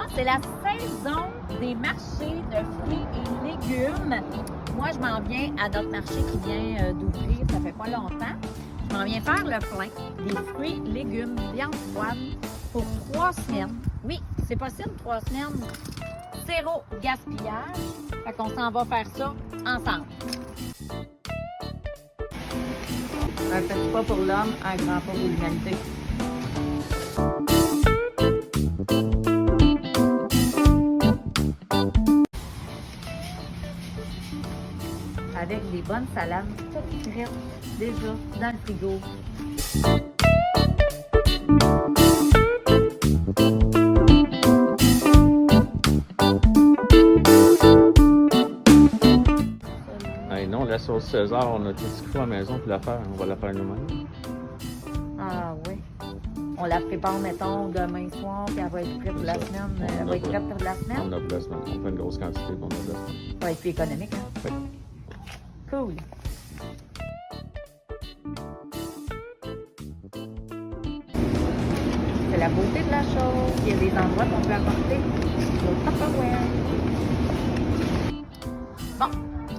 Bon, c'est la saison des marchés de fruits et légumes. Moi, je m'en viens à notre marché qui vient d'ouvrir, ça fait pas longtemps. Je m'en viens faire le plein des fruits, légumes, viande froide pour 3 semaines. Oui, c'est possible, 3 semaines. Zéro gaspillage. Fait qu'on s'en va faire ça ensemble. Un petit pas pour l'homme, un grand pas pour l'humanité. Avec des bonnes salades, toutes prêtes déjà dans le frigo. Hey non, la sauce César, on a tout ce qu'il faut à la maison pour la faire. On va la faire nous-mêmes. Ah oui. On la prépare, mettons, demain soir, puis elle va être prête pour la semaine. Elle va être prête pour la semaine. On a pour la semaine. On fait une grosse quantité, puis on a pour la semaine. Ça va être plus économique, hein? Oui. Cool. C'est la beauté de la chose. Il y a des endroits qu'on peut apporter au Tupperware. Bon,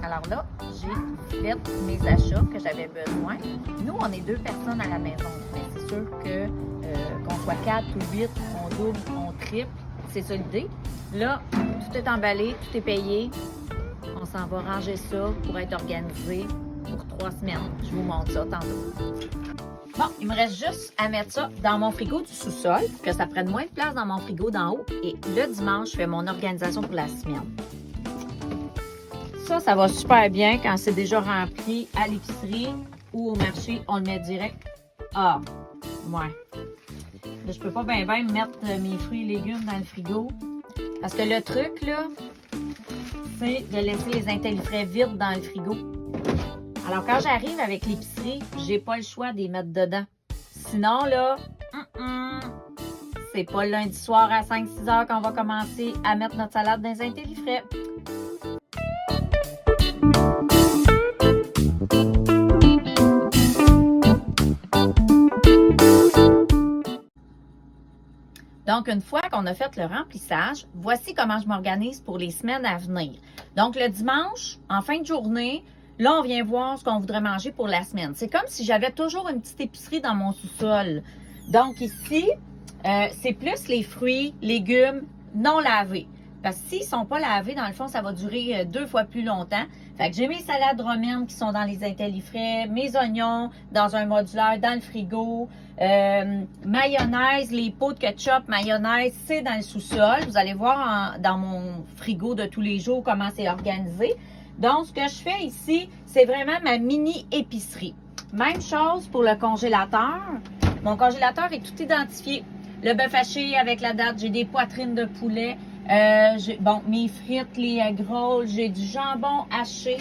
alors là, j'ai fait mes achats que j'avais besoin. Nous, on est 2 personnes à la maison, mais c'est sûr que qu'on soit 4 ou 8, on double, on triple, c'est ça l'idée. Là, tout est emballé, tout est payé. On s'en va ranger ça pour être organisé pour 3 semaines. Je vous montre ça tantôt. Bon, il me reste juste à mettre ça dans mon frigo du sous-sol pour que ça prenne moins de place dans mon frigo d'en haut. Et le dimanche, je fais mon organisation pour la semaine. Ça va super bien quand c'est déjà rempli à l'épicerie ou au marché. On le met direct. Ah, ouais. Là, je peux pas bien mettre mes fruits et légumes dans le frigo. Parce que le truc, là, c'est de laisser les intellifrais vides dans le frigo. Alors, quand j'arrive avec l'épicerie, j'ai pas le choix de les mettre dedans. Sinon, là, c'est pas le lundi soir à 5-6 heures qu'on va commencer à mettre notre salade dans les intellifrais. Donc, une fois qu'on a fait le remplissage, voici comment je m'organise pour les semaines à venir. Donc, le dimanche, en fin de journée, là, on vient voir ce qu'on voudrait manger pour la semaine. C'est comme si j'avais toujours une petite épicerie dans mon sous-sol. Donc, ici, c'est plus les fruits, légumes non lavés. Parce que s'ils ne sont pas lavés, dans le fond, ça va durer 2 fois plus longtemps. Fait que j'ai mes salades romaines qui sont dans les intellifrais, mes oignons dans un modulaire, dans le frigo, mayonnaise, les pots de ketchup, mayonnaise, c'est dans le sous-sol. Vous allez voir dans mon frigo de tous les jours comment c'est organisé. Donc, ce que je fais ici, c'est vraiment ma mini-épicerie. Même chose pour le congélateur. Mon congélateur est tout identifié. Le bœuf haché avec la date, j'ai des poitrines de poulet. Bon, mes frites, les egg rolls, j'ai du jambon haché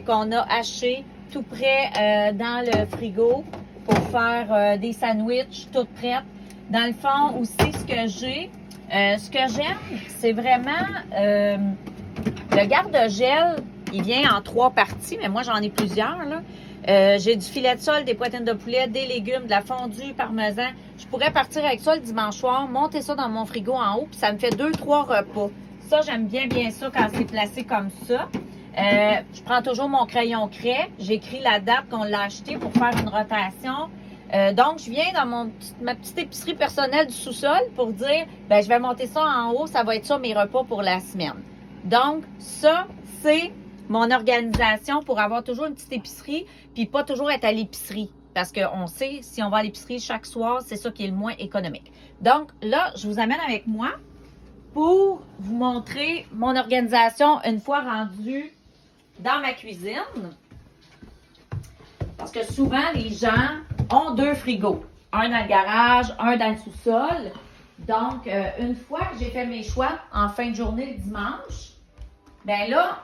qu'on a haché tout prêt dans le frigo pour faire des sandwichs toutes prêtes. Dans le fond aussi, ce que j'aime, c'est vraiment le garde-gel. Il vient en 3 parties, mais moi j'en ai plusieurs là. J'ai du filet de sole, des poitrines de poulet, des légumes, de la fondue, parmesan. Je pourrais partir avec ça le dimanche soir, monter ça dans mon frigo en haut, puis ça me fait 2-3 repas. Ça, j'aime bien ça quand c'est placé comme ça. Je prends toujours mon crayon craie. J'écris la date qu'on l'a acheté pour faire une rotation. Donc, je viens dans ma petite épicerie personnelle du sous-sol pour dire, ben, je vais monter ça en haut, ça va être ça mes repas pour la semaine. Donc, ça, c'est mon organisation pour avoir toujours une petite épicerie, puis pas toujours être à l'épicerie. Parce qu'on sait, si on va à l'épicerie chaque soir, c'est ça qui est le moins économique. Donc là, je vous amène avec moi pour vous montrer mon organisation une fois rendue dans ma cuisine. Parce que souvent, les gens ont 2 frigos. Un dans le garage, un dans le sous-sol. Donc, une fois que j'ai fait mes choix en fin de journée le dimanche, ben là,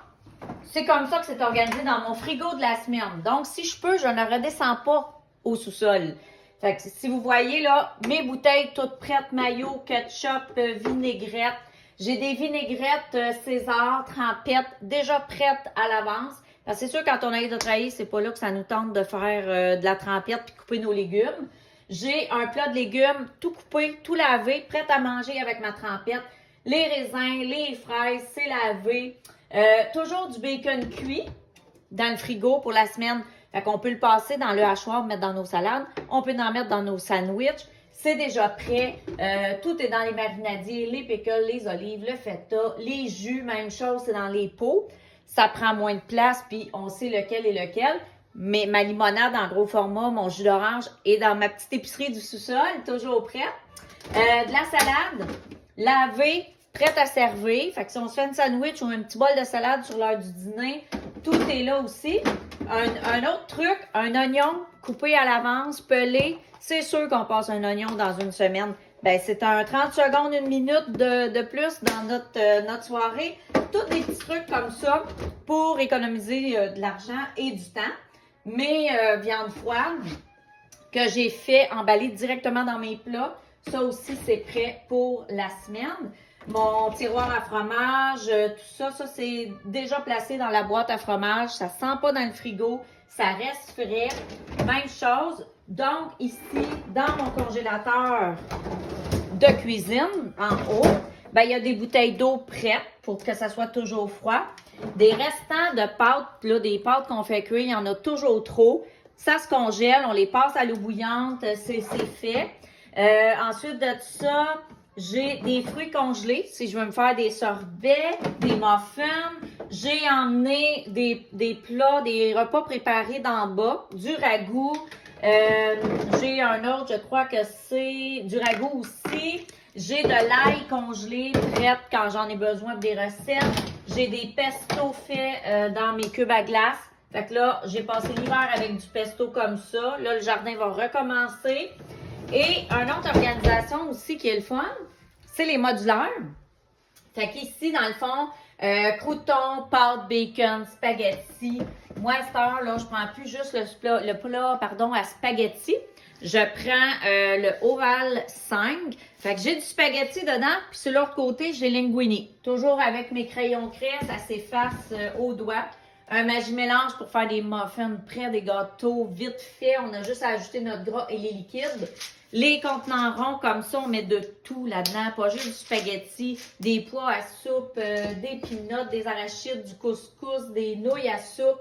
c'est comme ça que c'est organisé dans mon frigo de la semaine. Donc, si je peux, je ne redescends pas au sous-sol. Fait que si vous voyez là, mes bouteilles toutes prêtes, mayo, ketchup, vinaigrette. J'ai des vinaigrettes César, trempettes, déjà prêtes à l'avance. Parce que c'est sûr, quand on arrive de travailler, c'est pas là que ça nous tente de faire de la trempette puis couper nos légumes. J'ai un plat de légumes tout coupé, tout lavé, prêt à manger avec ma trempette. les raisins, les fraises, c'est lavé. Toujours du bacon cuit dans le frigo pour la semaine. Fait qu'on peut le passer dans le hachoir, mettre dans nos salades. On peut en mettre dans nos sandwichs. C'est déjà prêt. Tout est dans les marinadiers, les pickles, les olives, le feta, les jus, même chose, c'est dans les pots. Ça prend moins de place, puis on sait lequel est lequel. Mais ma limonade en gros format, mon jus d'orange est dans ma petite épicerie du sous-sol, toujours prête. De la salade, lavée, prête à servir. Fait que si on se fait une sandwich ou un petit bol de salade sur l'heure du dîner, tout est là aussi. Un autre truc, un oignon coupé à l'avance, pelé. C'est sûr qu'on passe un oignon dans une semaine. Ben, c'est un 30 secondes, une minute de plus dans notre soirée. Tous des petits trucs comme ça pour économiser de l'argent et du temps. Mes viandes froides que j'ai fait emballer directement dans mes plats. Ça aussi, c'est prêt pour la semaine. Mon tiroir à fromage, tout ça, c'est déjà placé dans la boîte à fromage. Ça sent pas dans le frigo. Ça reste frais. Même chose. Donc, ici, dans mon congélateur de cuisine, en haut, ben, il y a des bouteilles d'eau prêtes pour que ça soit toujours froid. Des restants de pâtes, là, des pâtes qu'on fait cuire, il y en a toujours trop. Ça se congèle, on les passe à l'eau bouillante, c'est fait. Ensuite de ça, j'ai des fruits congelés. Si je veux me faire des sorbets, des muffins, j'ai emmené des plats, des repas préparés d'en bas, du ragoût. J'ai un autre, je crois que c'est du ragoût aussi. J'ai de l'ail congelé, prête quand j'en ai besoin pour des recettes. J'ai des pestos faits dans mes cubes à glace. Fait que là, j'ai passé l'hiver avec du pesto comme ça. Là, le jardin va recommencer. Et une autre organisation aussi qui est le fun, c'est les modulaires. Fait qu'ici, dans le fond, croûtons, pâtes, bacon, spaghetti. Moi, à cette heure, là, je prends plus juste le plat à spaghetti. Je prends le Oval 5. Fait que j'ai du spaghetti dedans, puis sur l'autre côté, j'ai linguini. Toujours avec mes crayons craie, ça s'efface au doigt. Un Maggi-mélange pour faire des muffins prêts, des gâteaux vite fait. On a juste à ajouter notre gras et les liquides. Les contenants ronds, comme ça, on met de tout là-dedans. Pas juste du spaghetti, des pois à soupe, des peanuts, des arachides, du couscous, des nouilles à soupe.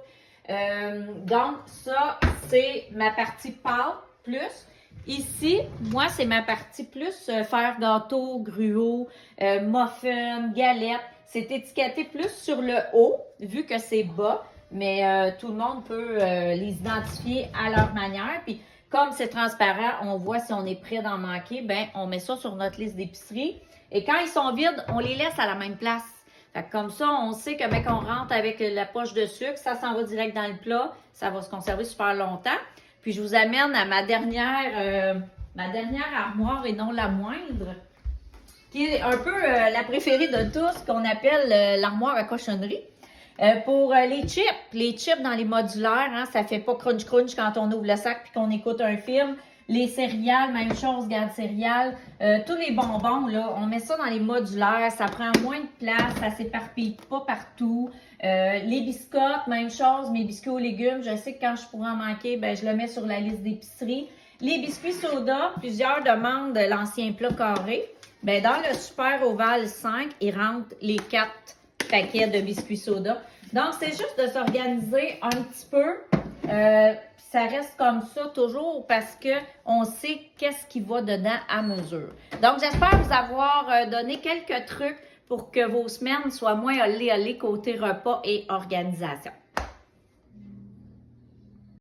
Donc, ça, c'est ma partie pâte plus. Ici, moi, c'est ma partie plus faire gâteau, gruau, muffin, galette. C'est étiqueté plus sur le haut, vu que c'est bas, mais tout le monde peut les identifier à leur manière. Puis, comme c'est transparent, on voit si on est prêt d'en manquer, ben on met ça sur notre liste d'épicerie. Et quand ils sont vides, on les laisse à la même place. Fait que comme ça, on sait que ben, qu'on rentre avec la poche de sucre, ça s'en va direct dans le plat, ça va se conserver super longtemps. Puis je vous amène à ma dernière armoire et non la moindre, qui est un peu la préférée de tous, qu'on appelle l'armoire à cochonnerie. Pour les chips dans les modulaires, hein, ça fait pas crunch quand on ouvre le sac puis qu'on écoute un film. Les céréales, même chose, garde céréales. Tous les bonbons, là, on met ça dans les modulaires, ça prend moins de place, ça s'éparpille pas partout. Les biscottes, même chose, mes biscuits aux légumes, je sais que quand je pourrais en manquer, ben je le mets sur la liste d'épicerie. Les biscuits soda, plusieurs demandent l'ancien plat carré. Ben dans le Super Oval 5, il rentre les 4 paquets de biscuits soda. Donc, c'est juste de s'organiser un petit peu. Ça reste comme ça toujours parce que on sait qu'est-ce qui va dedans à mesure. Donc, j'espère vous avoir donné quelques trucs pour que vos semaines soient moins olé côté repas et organisation.